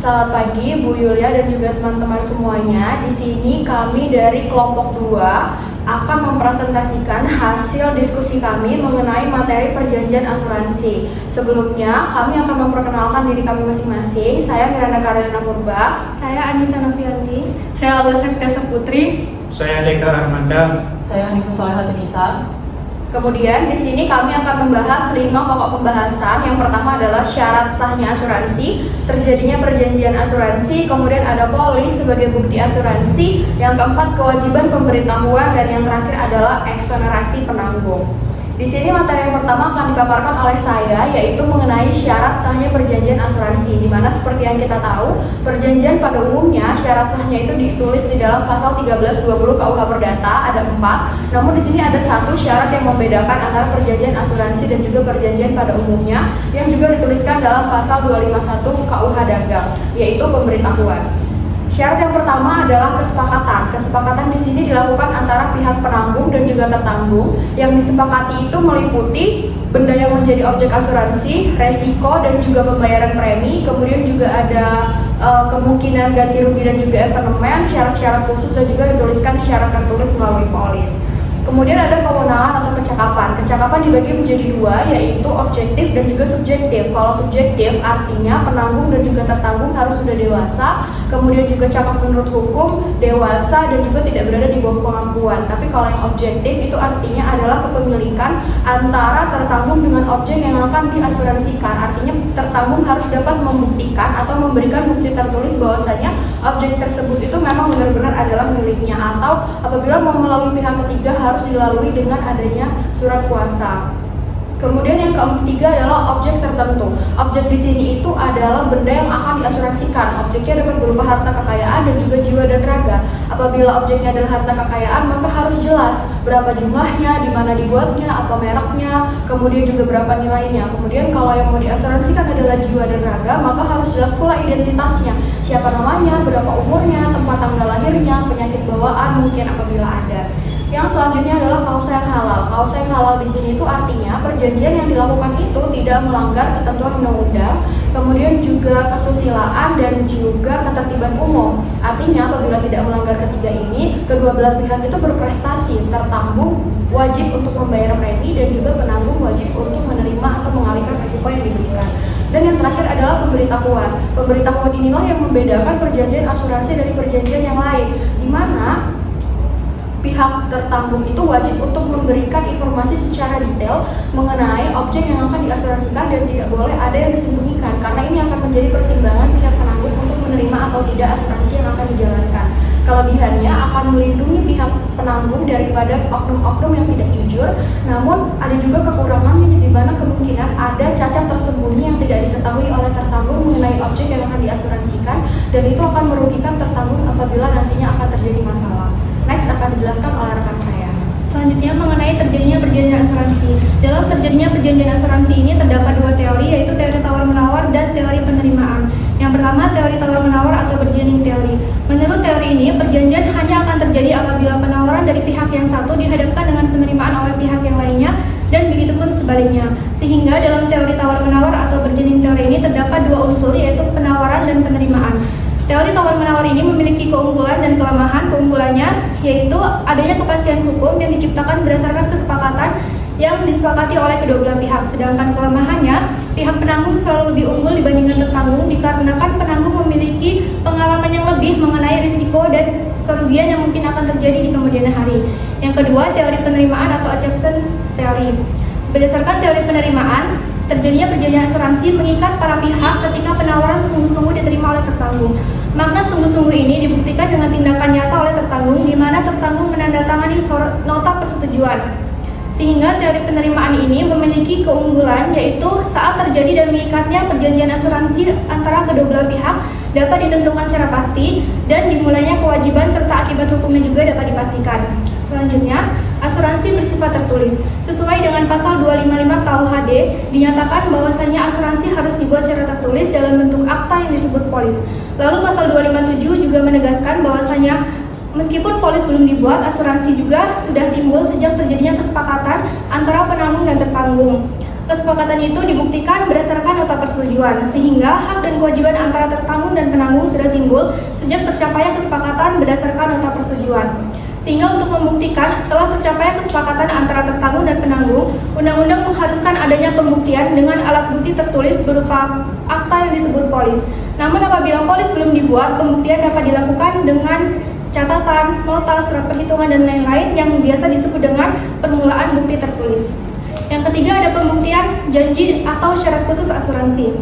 Selamat pagi Bu Yulia dan juga teman-teman semuanya. Di sini kami dari kelompok 2 akan mempresentasikan hasil diskusi kami mengenai materi perjanjian asuransi. Sebelumnya, kami akan memperkenalkan diri kami masing-masing. Saya Miranda Karolina Purba. Saya Anissa Novianti. Saya Alda Septiasa Putri. Saya Deka Armanda. Saya Hanifah Solehatunisa. Kemudian di sini kami akan membahas 5 pokok pembahasan. Yang pertama adalah syarat sahnya asuransi, terjadinya perjanjian asuransi, kemudian ada polis sebagai bukti asuransi, yang keempat kewajiban pemberitahuan, dan yang terakhir adalah eksonerasi penanggung. Di sini materi yang pertama akan dipaparkan oleh saya, yaitu mengenai syarat sahnya perjanjian asuransi, di mana seperti yang kita tahu, perjanjian pada umumnya syarat sahnya itu ditulis di dalam pasal 1320 KUH Perdata, ada 4. Namun di sini ada satu syarat yang membedakan antara perjanjian asuransi dan juga perjanjian pada umumnya, yang juga dituliskan dalam pasal 251 KUH Dagang, yaitu pemberitahuan. Syarat yang pertama adalah kesepakatan. Kesepakatan di sini dilakukan antara pihak penanggung dan juga tertanggung. Yang disepakati itu meliputi benda yang menjadi objek asuransi, resiko, dan juga pembayaran premi. Kemudian juga ada kemungkinan ganti rugi dan juga evenement, syarat-syarat khusus, dan juga dituliskan secara tertulis melalui polis. Kemudian ada kewenangan atau kecakapan. Kecakapan dibagi menjadi 2, yaitu objektif dan juga subjektif. Kalau subjektif artinya penanggung dan juga tertanggung harus sudah dewasa, kemudian juga cakap menurut hukum, dewasa, dan juga tidak berada di bawah kemampuan. Tapi kalau yang objektif itu artinya adalah kepemilikan antara tertanggung dengan objek yang akan diasuransikan. Artinya tertanggung harus dapat membuktikan atau memberikan bukti tertulis bahwasanya objek tersebut itu memang benar-benar adalah miliknya, atau apabila mau melalui pihak ketiga harus dilalui dengan adanya surat kuasa. Kemudian yang ketiga adalah objek tertentu. Objek di sini itu adalah benda yang akan diasuransikan. Objeknya dapat berupa harta kekayaan dan juga jiwa dan raga. Apabila objeknya adalah harta kekayaan, maka harus jelas berapa jumlahnya, di mana dibuatnya, apa mereknya, kemudian juga berapa nilainya. Kemudian kalau yang mau diasuransikan adalah jiwa dan raga, maka harus jelas pula identitasnya. Siapa namanya, berapa umurnya, tempat tanggal lahirnya, penyakit bawaan mungkin apabila ada. Yang selanjutnya adalah kausa yang halal. Kausa yang halal di sini itu artinya perjanjian yang dilakukan itu tidak melanggar ketentuan undang-undang, kemudian juga kesusilaan dan juga ketertiban umum. Artinya apabila tidak melanggar ketiga ini, kedua belah pihak itu berprestasi, tertanggung wajib untuk membayar premi dan juga penanggung wajib untuk menerima atau mengalihkan risiko yang diberikan. Dan yang terakhir adalah pemberitahuan. Pemberitahuan inilah yang membedakan perjanjian asuransi dari perjanjian yang lain, di mana pihak tertanggung itu wajib untuk memberikan informasi secara detail mengenai objek yang akan diasuransikan dan tidak boleh ada yang disembunyikan, karena ini akan menjadi pertimbangan pihak penanggung untuk menerima atau tidak asuransi yang akan dijalankan. Kelebihannya akan melindungi pihak penanggung daripada oknum-oknum yang tidak jujur, namun ada juga kekurangannya di mana kemungkinan ada cacat tersembunyi yang tidak diketahui oleh tertanggung mengenai objek yang akan diasuransikan, dan itu akan merugikan tertanggung apabila nantinya akan terjadi masalah. Next akan dijelaskan oleh rekan saya. Selanjutnya mengenai terjadinya perjanjian asuransi. Dalam terjadinya perjanjian asuransi ini terdapat 2 teori, yaitu teori tawar-menawar dan teori penerimaan. Yang pertama, teori tawar-menawar atau bargaining theory. Menurut teori ini, perjanjian hanya akan terjadi apabila penawaran dari pihak yang satu dihadapkan dengan penerimaan oleh pihak yang lainnya, dan begitupun sebaliknya. Sehingga dalam teori tawar-menawar atau bargaining theory ini terdapat 2 unsur, yaitu penawaran dan penerimaan. Teori tawar-menawar ini memiliki keunggulan dan kelemahan. Keunggulannya yaitu adanya kepastian hukum yang diciptakan berdasarkan kesepakatan yang disepakati oleh kedua belah pihak. Sedangkan kelemahannya, pihak penanggung selalu lebih unggul dibandingkan tertanggung dikarenakan penanggung memiliki pengalaman yang lebih mengenai risiko dan kerugian yang mungkin akan terjadi di kemudian hari. Yang kedua, teori penerimaan atau acceptance theory. Berdasarkan teori penerimaan, terjadinya perjanjian asuransi mengikat para pihak ketika penawaran sungguh-sungguh diterima oleh tertanggung. Makna sungguh-sungguh ini dibuktikan dengan tindakan nyata oleh tertanggung, di mana tertanggung menandatangani nota persetujuan. Sehingga teori penerimaan ini memiliki keunggulan, yaitu saat terjadi dan mengikatnya perjanjian asuransi antara kedua belah pihak dapat ditentukan secara pasti, dan dimulainya kewajiban serta akibat hukumnya juga dapat dipastikan. Selanjutnya, asuransi bersifat tertulis. Sesuai dengan pasal 255 KUHD, dinyatakan bahwasanya asuransi harus dibuat secara tertulis dalam bentuk akta yang disebut polis. Lalu pasal 257 juga menegaskan bahwasanya meskipun polis belum dibuat, asuransi juga sudah timbul sejak terjadinya kesepakatan antara penanggung dan tertanggung. Kesepakatan itu dibuktikan berdasarkan nota persetujuan, sehingga hak dan kewajiban antara tertanggung dan penanggung sudah timbul sejak tercapainya kesepakatan berdasarkan nota persetujuan. Sehingga untuk membuktikan telah tercapainya kesepakatan antara tertanggung dan penanggung, undang-undang mengharuskan adanya pembuktian dengan alat bukti tertulis berupa akta yang disebut polis. Namun apabila polis belum dibuat, pembuktian dapat dilakukan dengan catatan, nota, surat perhitungan, dan lain-lain yang biasa disebut dengan permulaan bukti tertulis. Yang ketiga ada pembuktian janji atau syarat khusus asuransi.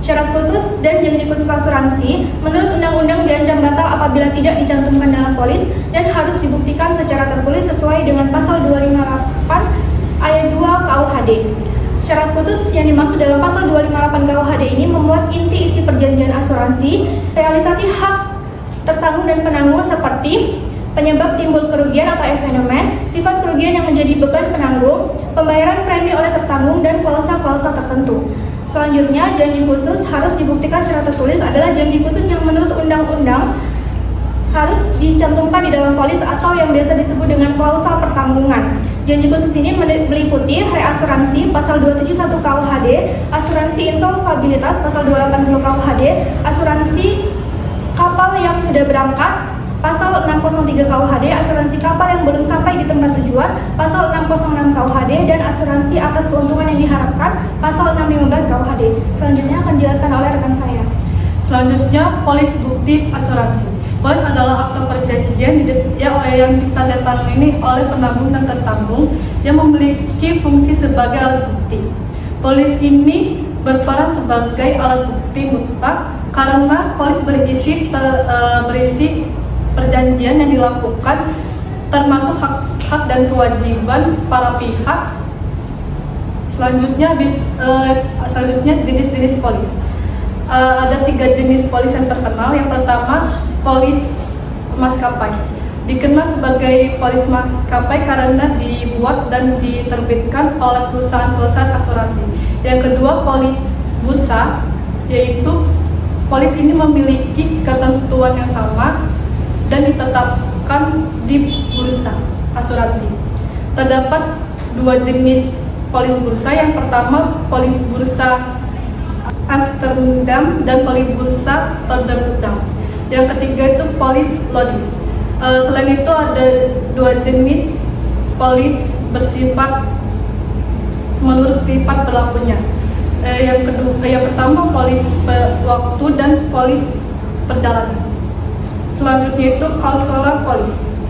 Syarat khusus dan janji khusus asuransi menurut undang-undang diancam batal apabila tidak dicantumkan dalam polis dan harus dibuktikan secara tertulis sesuai dengan pasal 258 ayat 2 KUHD. Syarat khusus yang dimaksud dalam pasal 258 KUHD ini memuat inti isi perjanjian asuransi, realisasi hak tertanggung dan penanggung seperti penyebab timbul kerugian atau evenement, sifat kerugian yang menjadi beban penanggung, pembayaran premi oleh tertanggung, dan klausa-klausa tertentu. Selanjutnya, janji khusus harus dibuktikan secara tertulis adalah janji khusus yang menurut undang-undang harus dicantumkan di dalam polis atau yang biasa disebut dengan klausa pertanggungan. Janji khusus ini meliputi reasuransi pasal 271 KUHD, asuransi insolvabilitas pasal 280 KUHD, asuransi kapal yang sudah berangkat pasal 603 KUHD, asuransi kapal yang belum sampai di tempat tujuan pasal 606 KUHD, dan asuransi atas keuntungan yang diharapkan pasal 615 KUHD. Selanjutnya akan dijelaskan oleh rekan saya. Selanjutnya, polis bukti asuransi. Polis adalah akta perjanjian yang ditandatangani oleh penanggung dan tertanggung yang memiliki fungsi sebagai alat bukti. Polis ini berperan sebagai alat bukti mutlak karena polis berisi perjanjian yang dilakukan termasuk hak dan kewajiban para pihak. Selanjutnya jenis-jenis polis. Ada 3 jenis polis yang terkenal. Yang pertama, polis maskapai. Dikenal sebagai polis maskapai karena dibuat dan diterbitkan oleh perusahaan-perusahaan asuransi. Yang kedua, polis bursa, yaitu polis ini memiliki ketentuan yang sama dan ditetapkan di bursa asuransi. Terdapat 2 jenis polis bursa. Yang pertama, polis bursa Amsterdam dan polis bursa Rotterdam. Yang ketiga itu polis Lodis. Selain itu ada 2 jenis polis bersifat menurut sifat berlakunya. Yang pertama polis waktu dan polis perjalanan. Selanjutnya itu klausular polis.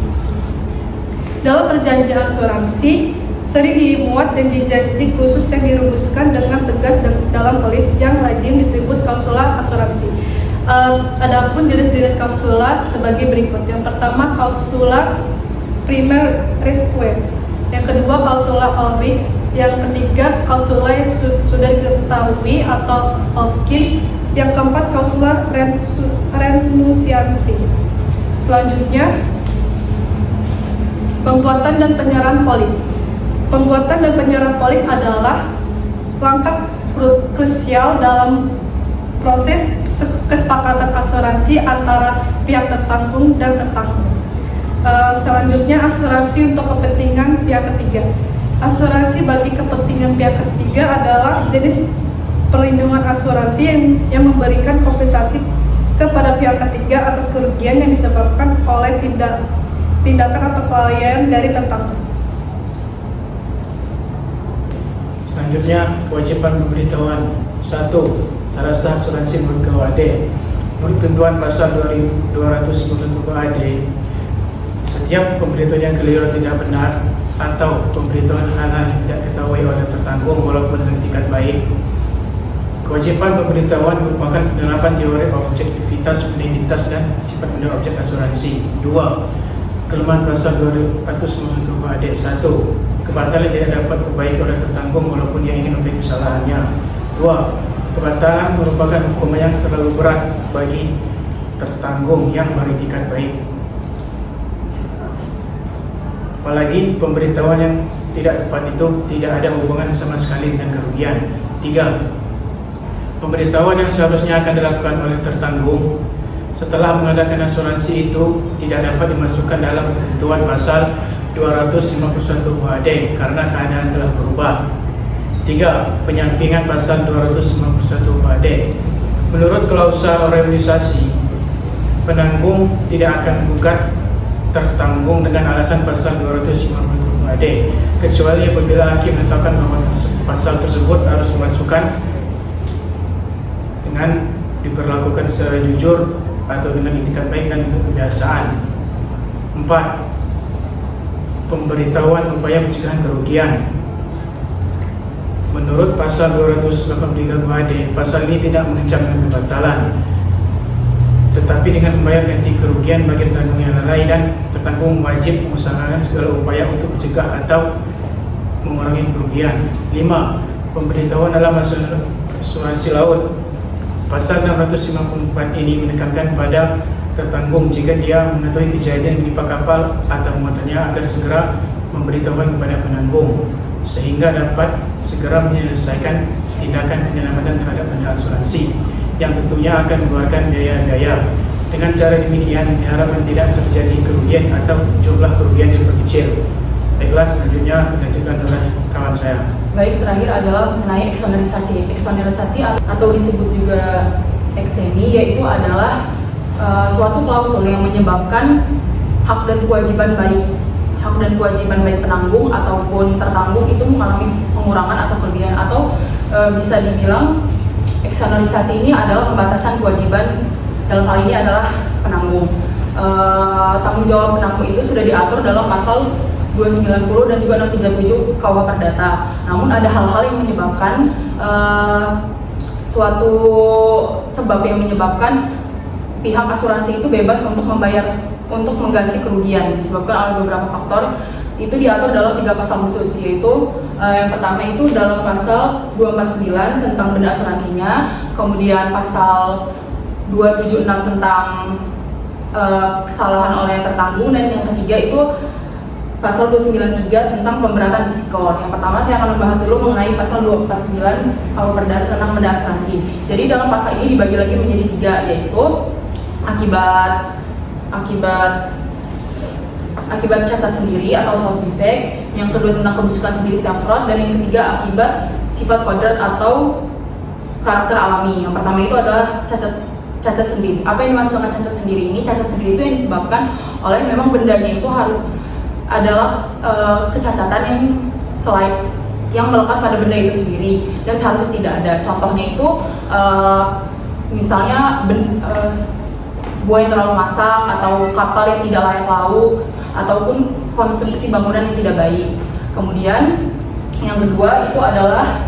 Dalam perjanjian asuransi sering dimuat janji-janji khusus yang dirumuskan dengan tegas dalam polis yang lazim disebut klausular asuransi. Adapun jenis-jenis klausular sebagai berikut. Yang pertama, klausular primer risque. Yang kedua, klausular all risks. Yang ketiga, klausular yang sudah diketahui atau all skill. Yang keempat, klausular renunciansi. Selanjutnya, pembuatan dan penyiaran polis. Pembuatan dan penyiaran polis adalah langkah krusial dalam proses kesepakatan asuransi antara pihak tertanggung dan tertanggung. Selanjutnya, asuransi untuk kepentingan pihak ketiga. Asuransi bagi kepentingan pihak ketiga adalah jenis perlindungan asuransi yang memberikan kompensasi kepada pihak ketiga atas kerugian yang disebabkan oleh tindakan atau kelalaian dari tertanggung. Selanjutnya, kewajiban pemberitahuan. 1. Syarat sah asuransi menurut KUHD. Menurut ketentuan pasal 290 KUHD, setiap pemberitahuan yang keliru tidak benar atau pemberitahuan hal-hal yang tidak diketahui oleh tertanggung walaupun dengan tingkat baik. Kewajiban pemberitahuan merupakan penerapan teori objektivitas, validitas, dan sifat benda objek asuransi. 2. Kelemahan pasal 290 KUHD. 1. Kebatalan tidak dapat diperbaiki oleh tertanggung walaupun dia ingin memberi kesalahannya. 2. Kebatalan merupakan hukuman yang terlalu berat bagi tertanggung yang beretikat baik. Apalagi pemberitahuan yang tidak tepat itu tidak ada hubungan sama sekali dengan kerugian. 3. Pemberitahuan yang seharusnya akan dilakukan oleh tertanggung setelah mengadakan asuransi itu tidak dapat dimasukkan dalam ketentuan pasal 251 KUHD karena keadaan telah berubah. 3. Penyampingan pasal 291 KUHD. Menurut klausa realisasi, penanggung tidak akan gugat tertanggung dengan alasan pasal 250 KUHD kecuali apabila hakim menetapkan bahwa pasal tersebut harus dimasukkan dengan diberlakukan secara jujur atau dengan itikat baik dan kebiasaan. 4. Pemberitahuan upaya pencegahan kerugian. Menurut pasal 283 KUHD, pasal ini tidak mengancam dengan kebatalan, tetapi dengan membayar ganti kerugian bagi tertanggung yang lalai, dan tertanggung wajib mengusahakan segala upaya untuk mencegah atau mengurangi kerugian. 5. Pemberitahuan dalam asuransi laut. Pasal 654 ini menekankan pada tertanggung jika dia mengetahui kejadian menimpa kapal atau muatannya agar segera memberitahukan kepada penanggung sehingga dapat segera menyelesaikan tindakan penyelamatan terhadap dana asuransi yang tentunya akan mengeluarkan biaya-biaya. Dengan cara demikian diharapkan tidak terjadi kerugian atau jumlah kerugian yang terkecil. Baiklah, selanjutnya dilanjutkan oleh kawan saya. Baik, terakhir adalah mengenai eksonerisasi. Eksonerisasi atau disebut juga ekseni, yaitu adalah suatu klausul yang menyebabkan hak dan kewajiban baik penanggung ataupun tertanggung itu mengalami pengurangan atau kelebihan, atau bisa dibilang eksonerisasi ini adalah pembatasan kewajiban, dalam hal ini adalah penanggung. Tanggung jawab penanggung itu sudah diatur dalam pasal 290 dan juga 637 KUH Perdata. Namun ada hal-hal yang menyebabkan suatu sebab yang menyebabkan pihak asuransi itu bebas untuk mengganti kerugian disebabkan oleh beberapa faktor. Itu diatur dalam 3 pasal khusus, yaitu yang pertama itu dalam pasal 249 tentang benda asuransinya, kemudian pasal 276 tentang kesalahan oleh tertanggung, dan yang ketiga itu pasal 293 tentang pemberatan risiko. Yang pertama saya akan membahas dulu mengenai pasal 249 KUH Perdata tentang benda asuransi. Jadi dalam pasal ini dibagi lagi menjadi 3, yaitu akibat catat sendiri atau self defect, yang kedua tentang kebusukan sendiri self fraud, dan yang ketiga akibat sifat kodrat atau karakter alami. Yang pertama itu adalah catat sendiri. Apa yang dimaksud dengan catat sendiri ini? Cacat sendiri itu yang disebabkan oleh memang bendanya itu harus adalah kecacatan yang melekat pada benda itu sendiri dan seharusnya tidak ada. Contohnya itu misalnya buah yang terlalu masak, atau kapal yang tidak layak laut, ataupun konstruksi bangunan yang tidak baik. Kemudian yang kedua itu adalah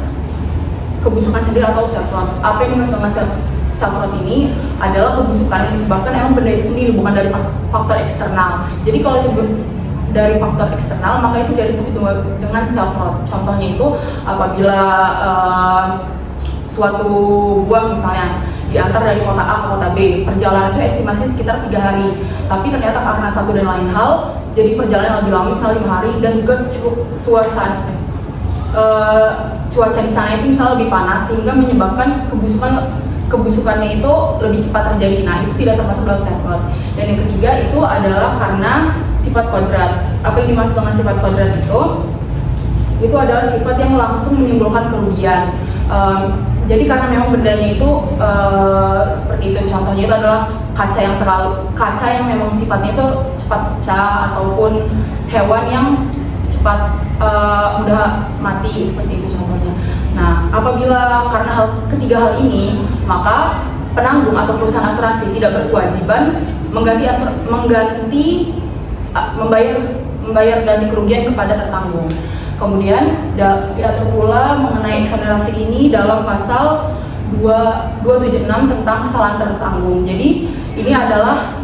kebusukan sendiri atau self fraud. Apa yang dimaksud dengan self fraud ini adalah kebusukan yang disebabkan emang benda itu sendiri, bukan dari faktor eksternal. Jadi kalau itu dari faktor eksternal, maka itu disebut dengan self fraud. Contohnya itu apabila suatu buah misalnya diantar dari kota A ke kota B, perjalanan itu estimasi sekitar 3 hari, tapi ternyata karena satu dan lain hal jadi perjalanan lebih lama, misalnya 5 hari, dan juga cuaca di sana itu misalnya lebih panas sehingga menyebabkan kebusukannya itu lebih cepat terjadi. Nah, itu tidak termasuk dalam self fraud. Dan yang ketiga itu adalah karena sifat kodrat. Apa yang dimaksud dengan sifat kodrat itu adalah sifat yang langsung menimbulkan kerugian. Jadi karena memang bendanya itu seperti itu. Contohnya itu adalah kaca yang memang sifatnya itu cepat pecah, ataupun hewan yang cepat mudah mati, seperti itu contohnya. Nah, apabila karena ketiga hal ini, maka penanggung atau perusahaan asuransi tidak berkewajiban membayar ganti kerugian kepada tertanggung. Kemudian diatur pula mengenai eksonerasi ini dalam pasal 276 tentang kesalahan tertanggung. Jadi ini adalah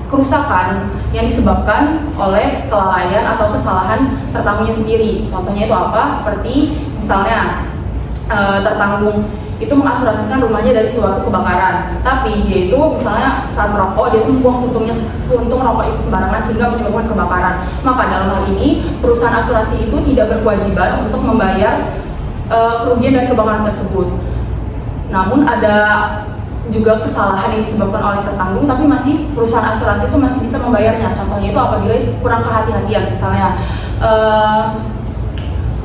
kerusakan yang disebabkan oleh kelalaian atau kesalahan tertanggungnya sendiri. Contohnya itu apa? Seperti misalnya tertanggung itu mengasuransikan rumahnya dari suatu kebakaran, tapi dia itu misalnya saat merokok dia itu membuang puntung rokok itu sembarangan sehingga menyebabkan kebakaran. Maka dalam hal ini perusahaan asuransi itu tidak berkewajiban untuk membayar kerugian dari kebakaran tersebut. Namun ada juga kesalahan yang disebabkan oleh tertanggung, tapi masih perusahaan asuransi itu masih bisa membayarnya. Contohnya itu apabila itu kurang kehati-hatian, misalnya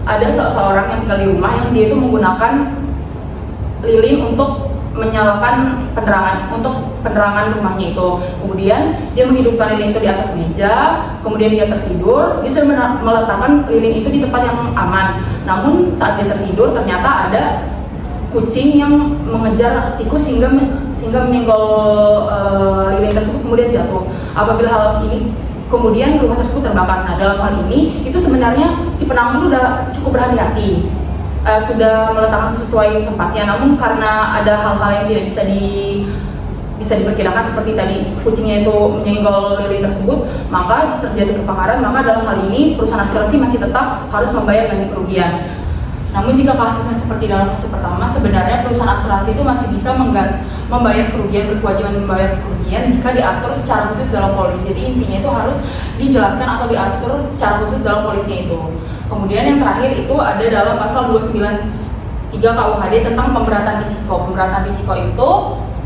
ada seseorang yang tinggal di rumah yang dia itu menggunakan lilin untuk menyalakan penerangan rumahnya itu. Kemudian dia menghidupkan lilin itu di atas meja, kemudian dia tertidur. Dia sudah meletakkan lilin itu di tempat yang aman. Namun saat dia tertidur ternyata ada kucing yang mengejar tikus sehingga menyenggol lilin tersebut, kemudian jatuh. Apabila hal ini kemudian rumah tersebut terbakar. Nah, dalam hal ini itu sebenarnya si penanggung itu udah cukup berhati-hati, sudah meletakkan sesuai tempatnya. Namun karena ada hal-hal yang tidak bisa diperkirakan seperti tadi kucingnya itu menyenggol lilin tersebut, maka terjadi kebakaran. Maka dalam hal ini perusahaan asuransi masih tetap harus membayar ganti kerugian. Namun jika kasusnya seperti dalam kasus pertama, sebenarnya perusahaan asuransi itu masih bisa membayar kerugian, berkewajiban membayar kerugian jika diatur secara khusus dalam polis. Jadi intinya itu harus dijelaskan atau diatur secara khusus dalam polisnya itu. Kemudian yang terakhir itu ada dalam pasal 293 KUHD tentang pemberatan risiko. Pemberatan risiko itu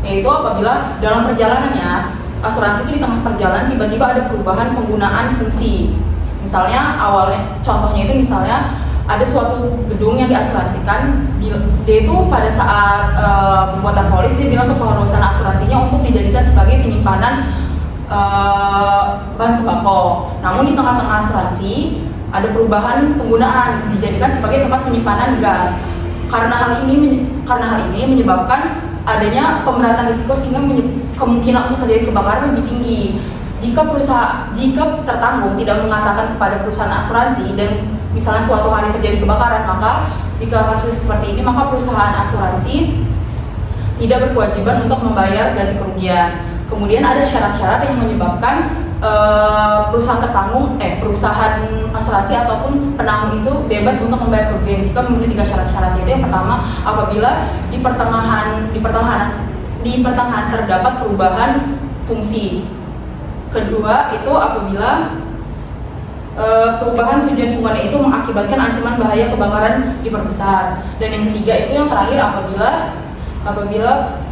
yaitu apabila dalam perjalanannya asuransi itu di tengah perjalanan tiba-tiba ada perubahan penggunaan fungsi. Misalnya awalnya, contohnya itu misalnya ada suatu gedung yang diasuransikan, dia itu pada saat pembuatan polis dia bilang ke perusahaan asuransinya untuk dijadikan sebagai penyimpanan bahan sembako. Namun di tengah-tengah asuransi ada perubahan penggunaan, dijadikan sebagai tempat penyimpanan gas. Karena hal ini menyebabkan adanya pemberatan risiko sehingga kemungkinan untuk terjadi kebakaran lebih tinggi. Jika tertanggung tidak mengatakan kepada perusahaan asuransi dan misalnya suatu hari terjadi kebakaran, maka jika kasus seperti ini maka perusahaan asuransi tidak berkewajiban untuk membayar ganti kerugian. Kemudian ada syarat-syarat yang menyebabkan perusahaan asuransi ataupun penanggung itu bebas untuk membayar kerugian jika memenuhi 3 syarat-syarat. Itu yang pertama, apabila di pertengahan terdapat perubahan fungsi. Kedua itu apabila perubahan tujuan hubungannya itu mengakibatkan ancaman bahaya kebakaran diperbesar. Dan yang ketiga itu yang terakhir apabila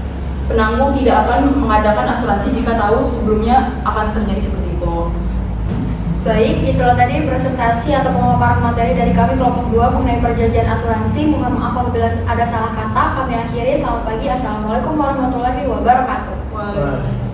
penanggung tidak akan mengadakan asuransi jika tahu sebelumnya akan terjadi seperti itu. Baik, itulah tadi presentasi atau pemaparan materi dari kami kelompok 2 mengenai perjanjian asuransi. Mohon maaf apabila ada salah kata. Kami akhiri. Selamat pagi. Assalamualaikum warahmatullahi wabarakatuh. Waalaikumsalam.